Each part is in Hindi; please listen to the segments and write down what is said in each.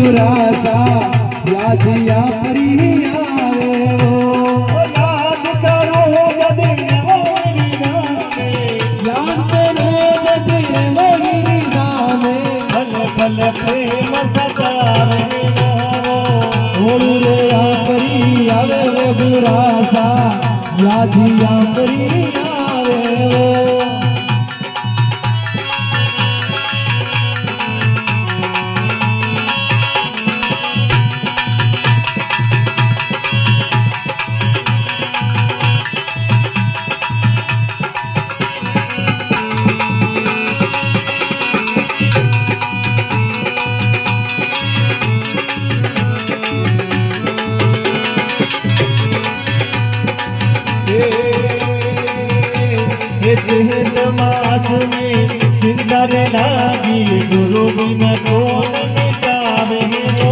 गुरासा यादिया परी आवे वो याद करो यदि मोरी नामे याद करो यदि मोरी नामे भल भल प्रेम सजावे ओळू रे आपरी आवे वो गुरासा यादिया परी आवे वो जेठ मास में चिंता रे लागी गुरु बिन कौन मिटावे वो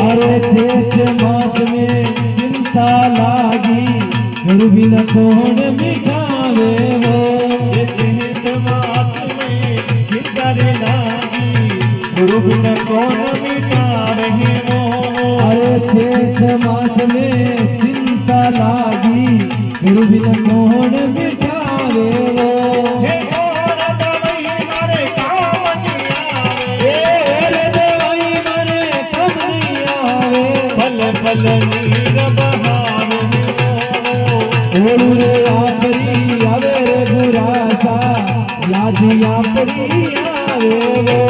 अरे जेठ मास में चिंता लागी गुरु बिन कौन मिटावे वो जेठ मास में चिंता रे लागी गुरु बिन कौन मिटावे वो अरे जेठ मास में चिंता लागी गुरु बिन कौन मिटावे वो हे और दवाई मारे काम नहीं आवे रे दवाई मरे कब नहीं आवे भल भल नीर बहावे ओळू रे आपरी आवे रे गुरासा यादिया परी आवे वो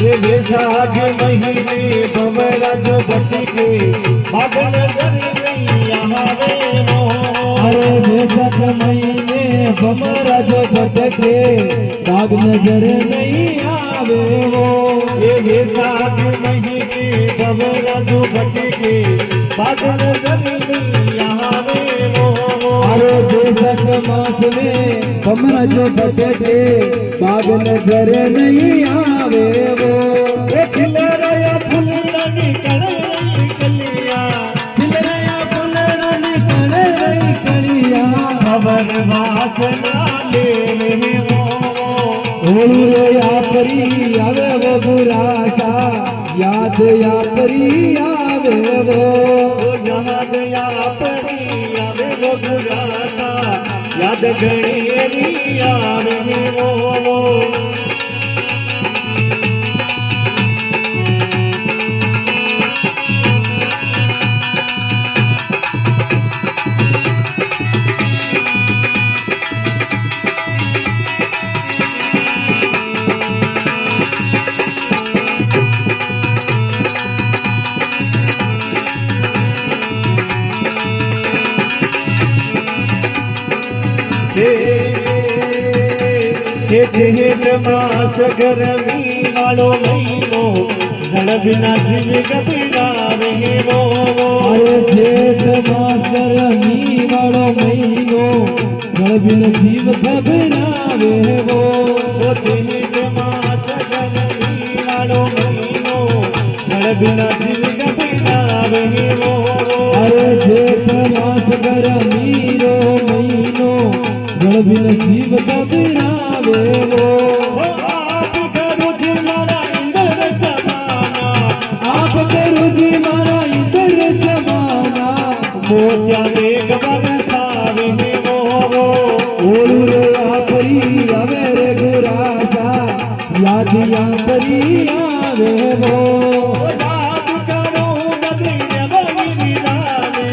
ये वैशाख महीने बमरा जो बटके बादल जरी यहाँ वे वो अरे वैशाख महीने बमरा जो भटके दाग नजर नहीं आवे वो ये वैशाख महीने बमरा जो बटके बादल जरी यहाँ वे वो अरे वैशाख मास में बमरा जो भटके दाग नजर नहीं आवे वो खिल रहा फूल निकल कलिया खिल रहा फूल निकल रही कलिया खबर वासना ले वो ओळू रे आपरी आवे वो गुरासा याद या परी आवे वो याद या परी आवे वो गुराता याद गणेरी आवे वो जेठ मास गरमी वालो महीनो जल बिना जीव घबरावे वो अरे जेठ मास गर्मी वालो महीनो जल बिन जीव घबरावे वो जेठ मास गरमी वालो महीनो जल बिना जीव घबरावे वो अरे जेठ मास गर्मी रो महीनो जल बिन जीव घबरावे वो आप करो जी मारा इंद्र समाना आप करो जी मारा इधर जमाना मोत्या मेघ बरसावे वो ओळू रे आपरी आवे रे गुरासा यादिया परी आवे वो याद करो नदीर मोहिनी नामे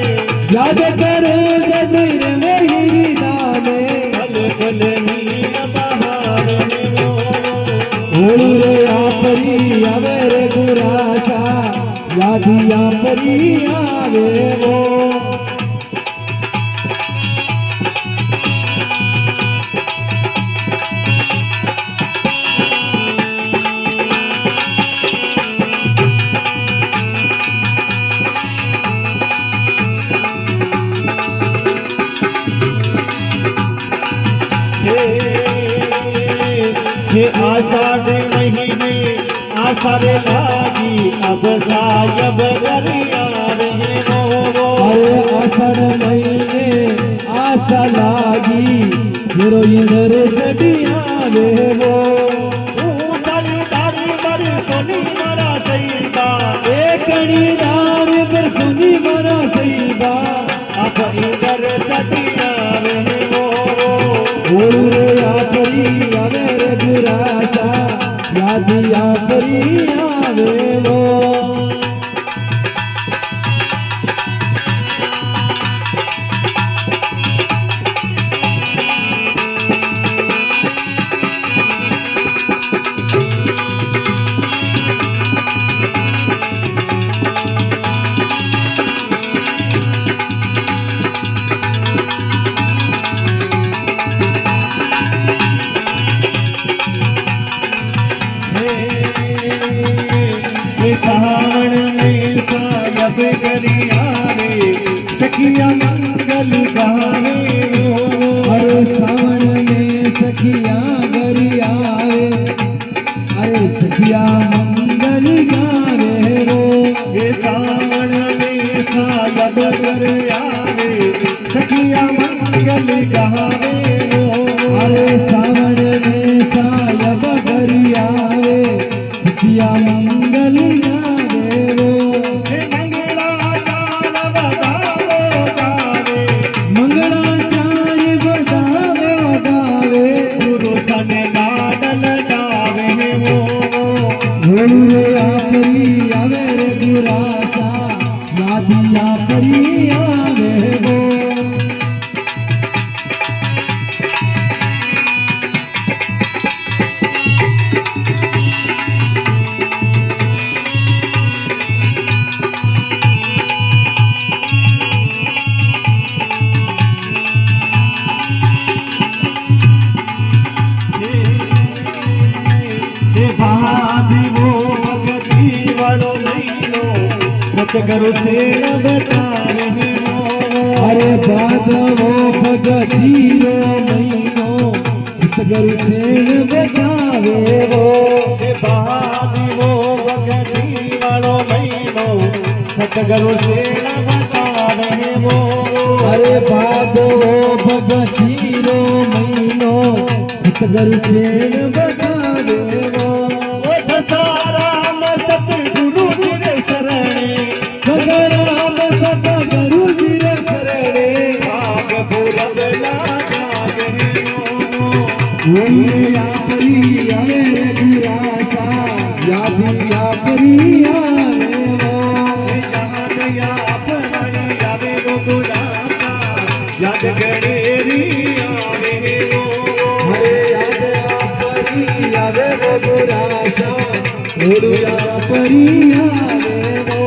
याद करो जदीर मोहिनी नामे भल भल नीर बहावे वो ओळू रे आपरी आवे रे गुरासा यादिया परी आवे वो ये आषाढ़ महीने आषाढ़ लागी अब सायब दरिया रे वो अरे आषाढ़ महीने आशा लागी मेरो इधर चढ़िया रे वो तारी तारी बर सोनी मारा सईदा कणीदार पर सुनी मरा सईदा अब इधर चटिया रे वो ओरे आकरी आवे रे बुरासा याद आकरी आवे वो सावन में सायब गरिया रे सखिया मंगल गावे अरे सावन में सखिया गरिया रे अरे सखिया मंगल गावे रो ये सावन में सायब गरिया रे सखिया मंगल गावे अरे सावन में सायब गरिया रे सखिया मंगल गावे रो मंगला चाल बजावे गावे मंगला चाय बजावे गावे गुरु सन गाडल गावे वो रे आकरी आवे रे गुरासा याद आकरी आवे वो वो भगती वालो नहीं लो सतगुरु से बता रहे हो अरे बाद वो भगती रो महीनो सतगुरु से बचावे वो बहादी वो भगती वालो नहीं लो सतगुरु से बता रहे हो अरे बाद वो भगती रो महीनो सतगुरु से बचावे वो साराम सतगुरु जी शरणे सगराम सतगुरु जी रे शरणे भाग भूरब लागे ओरे आकरी आवे रे गुरासा याद आकरी आवे वो याद करेरी आवे हरे याद आकरी आवे वो गुरासा ओरे आकरी आवे वो